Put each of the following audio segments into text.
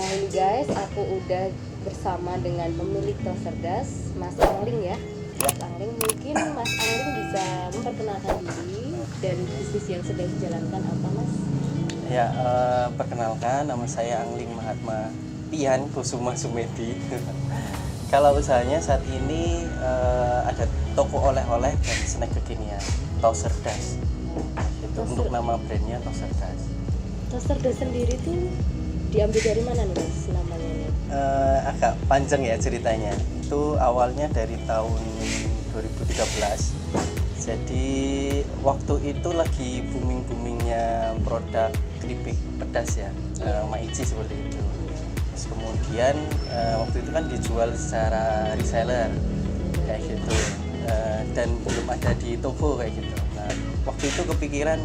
Nah ini guys, aku udah bersama dengan pemilik Tos Cerdas, Mas Angling ya. Mas Angling, mungkin Mas Angling bisa memperkenalkan diri dan bisnis yang sedang dijalankan apa Mas? Ya, perkenalkan nama saya Angling Mahatma Pian Kusuma Sumedi. Kalau usahanya saat ini ada toko oleh-oleh dan snack kekinian, Tos Cerdas. Itu untuk nama brandnya Tos Cerdas. Tos Cerdas sendiri tuh diambil dari mana nih Mas namanya nih? Agak panjang ya ceritanya. Itu awalnya dari tahun 2013. Jadi waktu itu lagi booming-boomingnya produk keripik pedas ya, Maici seperti itu. Terus kemudian waktu itu kan dijual secara reseller kayak gitu, dan belum ada di toko kayak gitu. Nah waktu itu kepikiran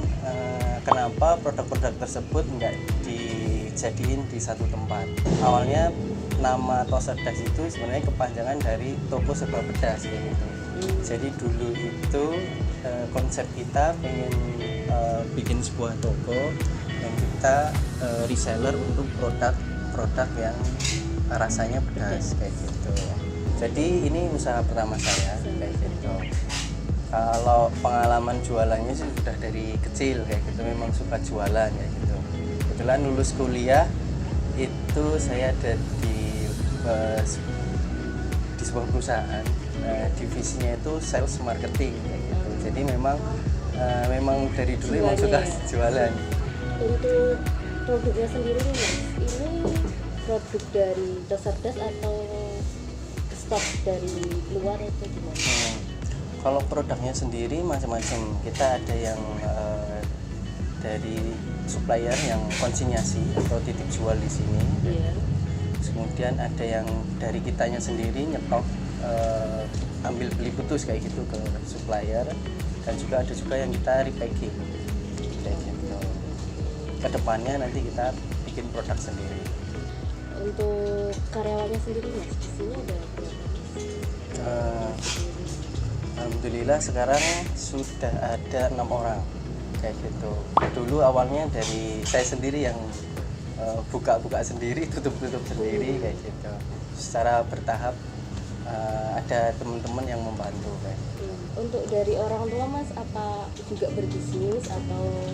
kenapa produk-produk tersebut nggak dijadiin di satu tempat. Awalnya nama Tos Cerdas itu sebenarnya kepanjangan dari toko serba pedas kayak gitu. Jadi dulu itu konsep kita pengen bikin sebuah toko yang kita reseller untuk produk-produk yang rasanya pedas kayak gitu. Jadi ini usaha pertama saya kayak gitu. Kalau pengalaman jualannya sih sudah dari kecil kayak gitu, memang suka jualan kayak gitu. Kebetulan lulus kuliah itu saya ada di sebuah perusahaan, divisinya itu sales marketing kayak gitu. Jadi memang dari dulu memang suka jualan. Untuk produknya sendiri nih Mas, ini produk dari Tos Cerdas atau stok dari luar atau gimana? Kalau produknya sendiri macam-macam. Kita ada yang dari supplier yang konsinyasi atau titip jual di sini. Iya. Kemudian ada yang dari kitanya sendiri nyetok, ambil beli putus kayak gitu ke supplier, dan juga ada juga yang kita repacking kayak gitu. Kedepannya nanti kita bikin produk sendiri. Untuk karyawannya sendiri Mas, di sini ada berapa? Alhamdulillah sekarang sudah ada 6 orang kayak gitu. Dulu awalnya dari saya sendiri yang buka-buka sendiri, tutup-tutup sendiri kayak gitu. Secara bertahap ada teman-teman yang membantu kayak gitu. Untuk dari orang tua Mas, apa juga berbisnis atau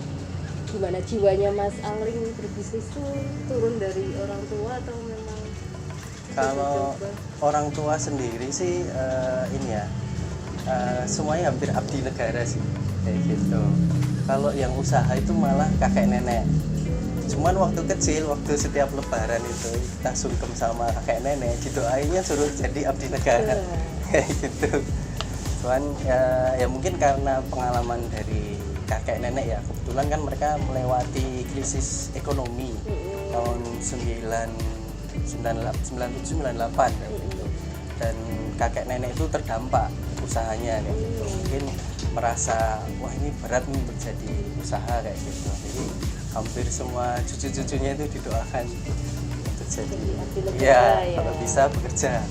gimana jiwanya Mas Angling berbisnis tuh turun dari orang tua atau memang? Kalau orang tua sendiri sih ini ya, semuanya hampir abdi negara sih kayak gitu. Kalau yang usaha itu malah kakek nenek. Cuman waktu kecil, waktu setiap lebaran itu kita sungkem sama kakek nenek, didoainnya suruh jadi abdi negara kayak gitu. Cuman ya mungkin karena pengalaman dari kakek nenek ya, kebetulan kan mereka melewati krisis ekonomi tahun 97-98 kayak gitu. Dan kakek nenek itu terdampak usahanya kayak gitu. Mungkin merasa wah ini berat nih untuk jadi usaha kayak gitu. Jadi hampir semua cucu-cucunya itu didoakan untuk jadi ya, kalau bisa bekerja.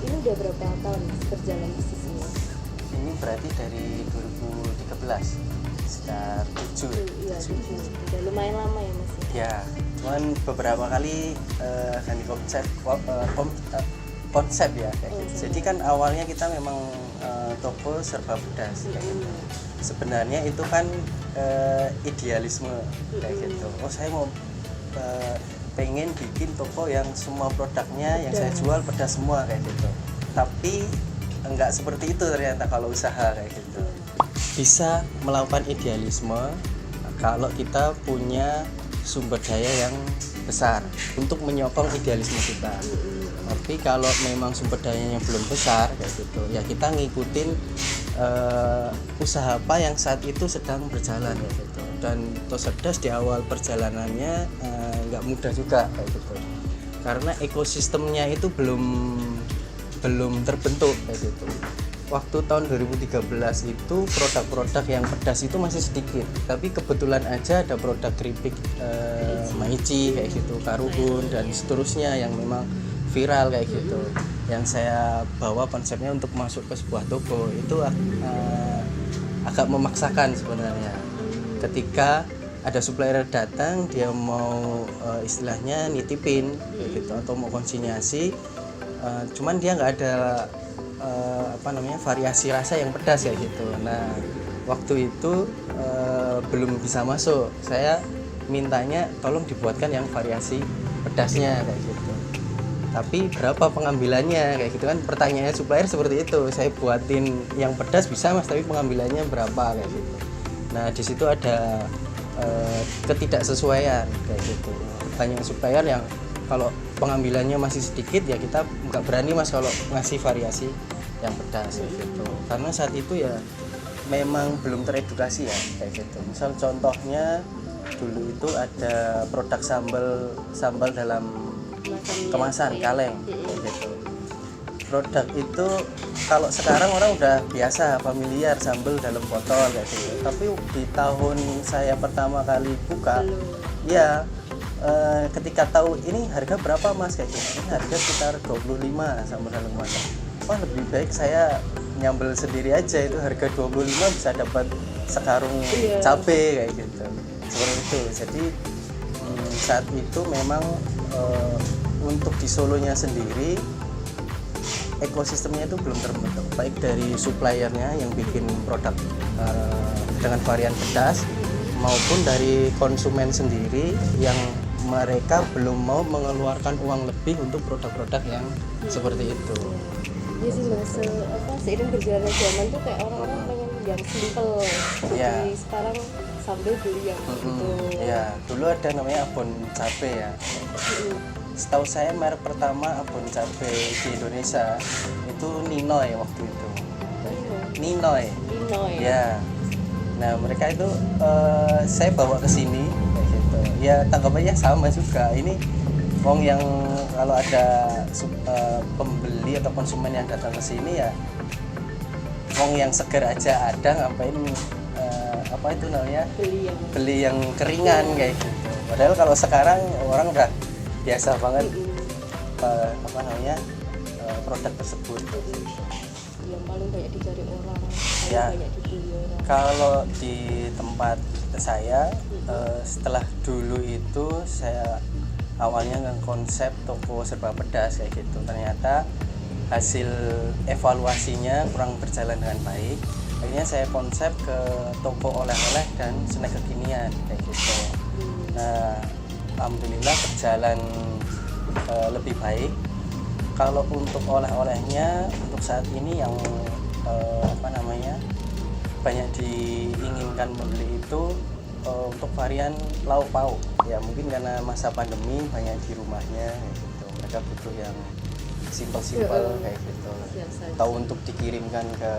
Ini udah berapa tahun berjalan bisnis ini? Ini berarti dari 2013, sekitar 7. Iya, 7. Udah lumayan lama ya Mas? Ya, cuman beberapa kali ganti konsep ya kayak gitu. Jadi kan awalnya kita memang toko serba pedas kayak gitu. Sebenarnya itu kan idealisme kayak gitu. Oh saya mau pengen bikin toko yang semua produknya yang saya jual pedas semua kayak gitu. Tapi enggak seperti itu ternyata kalau usaha kayak gitu. Bisa melakukan idealisme kalau kita punya sumber daya yang besar untuk menyokong idealisme kita. Tapi kalau memang sumber dayanya belum besar kayak gitu, ya kita ngikutin usaha apa yang saat itu sedang berjalan kayak gitu. Dan Tos Cerdas di awal perjalanannya nggak mudah juga kayak gitu, karena ekosistemnya itu belum terbentuk kayak gitu. Waktu tahun 2013 itu produk-produk yang pedas itu masih sedikit, tapi kebetulan aja ada produk keripik Maici kayak gitu, Karuhun dan seterusnya yang memang viral kayak gitu. Yang saya bawa konsepnya untuk masuk ke sebuah toko itu agak memaksakan sebenarnya. Ketika ada supplier datang dia mau istilahnya nitipin gitu atau mau konsinyasi, cuman dia nggak ada variasi rasa yang pedas kayak gitu. Nah waktu itu belum bisa masuk, saya mintanya tolong dibuatkan yang variasi pedasnya kayak gitu. Tapi berapa pengambilannya kayak gitu kan, pertanyaannya supplier seperti itu. Saya buatin yang pedas bisa mas, tapi pengambilannya berapa kayak gitu. Nah di situ ada ketidaksesuaian kayak gitu. Banyak supplier yang kalau pengambilannya masih sedikit ya kita nggak berani mas kalau ngasih variasi yang pedas kayak gitu. Karena saat itu ya memang belum teredukasi ya kayak gitu. Misal contohnya dulu itu ada produk sambal dalam kemasan kaleng kayak gitu. Produk itu kalau sekarang orang udah biasa familiar sambal dalam botol kayak gitu. Tapi di tahun saya pertama kali buka, ya ketika tahu ini harga berapa mas kayak gitu, ini harga sekitar 25 sambal dalam kemasan. Wah lebih baik saya nyambel sendiri aja, itu harga 25 bisa dapat sekarung cabe kayak gitu. Seperti itu. Jadi saat itu memang untuk di Solonya sendiri ekosistemnya itu belum terbentuk, baik dari suppliernya yang bikin produk dengan varian pedas maupun dari konsumen sendiri yang mereka belum mau mengeluarkan uang lebih untuk produk-produk yang seperti itu. Iya sih mas, seiring berjalannya zaman tuh kayak orang-orang pengen yang simple. Jadi sekarang sambil beli yang gitu. Ya, dulu ada namanya abon cabe ya. Setahu saya merek pertama abon cabe di Indonesia itu Ninoy waktu itu. Ninoy. Ya. Nah mereka itu saya bawa ke sini kayak gitu. Ya tanggapannya sama juga. Ini wong yang kalau ada pembeli atau konsumen yang datang ke sini ya wong yang seger aja ada, ngapain beli yang keringan kayak gitu. Padahal kalau sekarang orang udah biasa banget produk tersebut. Yang paling banyak dicari orang, ya, banyak dibeli orang. Kalau di tempat saya setelah dulu itu saya awalnya konsep toko serba pedas kayak gitu, ternyata hasil evaluasinya kurang berjalan dengan baik. Akhirnya saya konsep ke toko oleh-oleh dan snack kekinian kayak gitu. Nah alhamdulillah berjalan lebih baik. Kalau untuk oleh-olehnya untuk saat ini yang banyak diinginkan membeli itu untuk varian lauk pauk ya, mungkin karena masa pandemi banyak di rumahnya gitu. Mereka butuh yang simpel-simpel kayak gitu, tahu untuk dikirimkan ke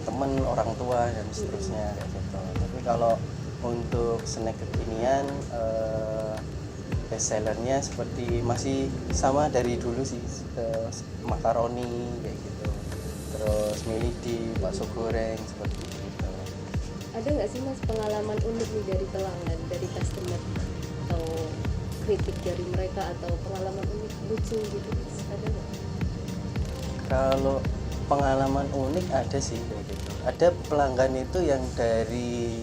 teman, orang tua dan seterusnya kayak gitu. Tapi kalau untuk snack kekinian best sellernya seperti masih sama dari dulu sih, makaroni kayak gitu, terus milidi, bakso goreng seperti itu. Ada nggak sih mas pengalaman unik nih dari pelanggan, dari customer, atau kritik dari mereka, atau pengalaman unik lucu gitu mas? Ada nggak? Kalau pengalaman unik ada sih kayak gitu. Ada pelanggan itu yang dari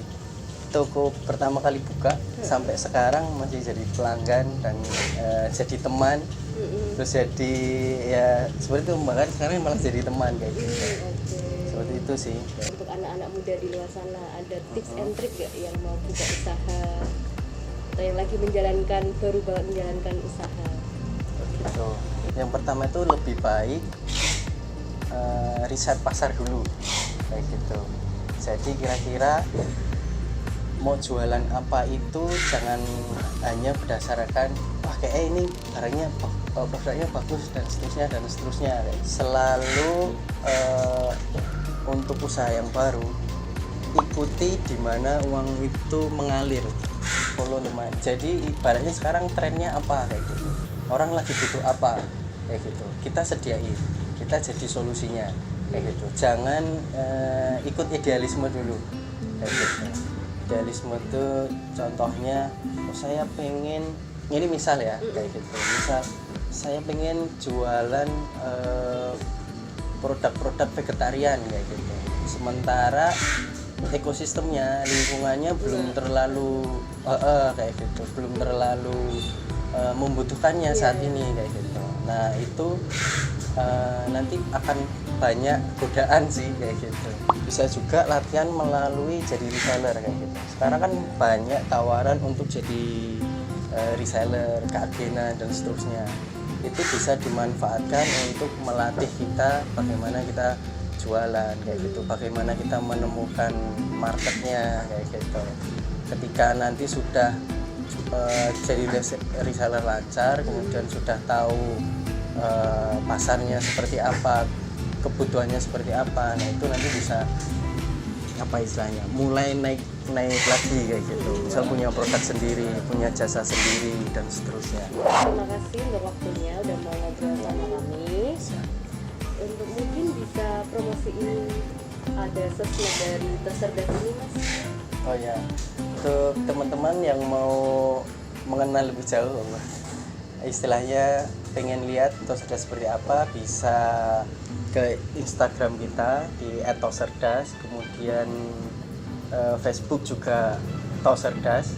toko pertama kali buka sampai sekarang masih jadi pelanggan dan jadi teman. Terus jadi ya seperti itu, bahkan sekarang malah jadi teman kayak gitu. Seperti itu sih. Untuk anak-anak muda di luar sana, ada tips and trick gak yang mau buka usaha atau yang lagi baru banget menjalankan usaha? Gitu. Yang pertama itu lebih baik riset pasar dulu kayak gitu. Jadi kira-kira mau jualan apa itu jangan hanya berdasarkan wah kayak ini barangnya produknya bagus dan seterusnya. Selalu untuk usaha yang baru ikuti di mana uang itu mengalir, follow demand. Jadi ibaratnya sekarang trennya apa kayak gitu, orang lagi butuh apa kayak gitu, kita sediain, kita jadi solusinya kayak gitu. Jangan ikut idealisme dulu kayak gitu. Idealisme itu contohnya saya pengen, ini misal ya kayak gitu, misal saya pengen jualan produk-produk vegetarian kayak gitu, sementara ekosistemnya, lingkungannya belum terlalu kayak gitu, belum terlalu membutuhkannya saat ini kayak gitu. Nah itu nanti akan banyak godaan sih kayak gitu. Bisa juga latihan melalui jadi reseller kayak gitu. Sekarang kan banyak tawaran untuk jadi reseller, keagenan dan seterusnya. Itu bisa dimanfaatkan untuk melatih kita bagaimana kita jualan kayak gitu, bagaimana kita menemukan marketnya kayak gitu. Ketika nanti sudah jadi reseller lancar, kemudian sudah tahu pasarnya seperti apa, kebutuhannya seperti apa, nah itu nanti bisa apa istilahnya mulai naik lagi kayak gitu. Misal punya produk sendiri, punya jasa sendiri dan seterusnya. Terima kasih untuk waktunya udah mau ngobrol sama kami. Untuk mungkin bisa promosiin ada sosmed dari Toserdas ini, Mas. Oh ya, untuk teman-teman yang mau mengenal lebih jauh, istilahnya pengen lihat Toserdas seperti apa, bisa ke Instagram kita di @toserdas, kemudian Facebook juga Toserdas,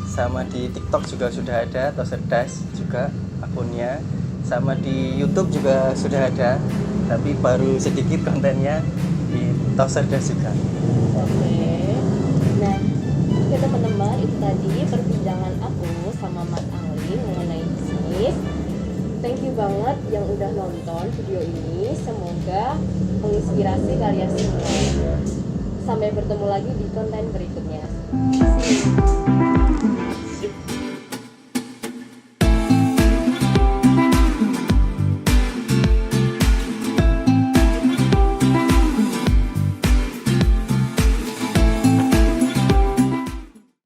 sama di TikTok juga sudah ada Toserdas juga akunnya, sama di YouTube juga sudah ada, tapi baru sedikit kontennya di Toserdas juga. Oke. Nah, oke teman-teman, itu tadi perbincangan aku sama Mas Angling mengenai bisnis. Thank you banget yang udah nonton video ini. Semoga menginspirasi kalian semua. Sampai bertemu lagi di konten berikutnya. See you.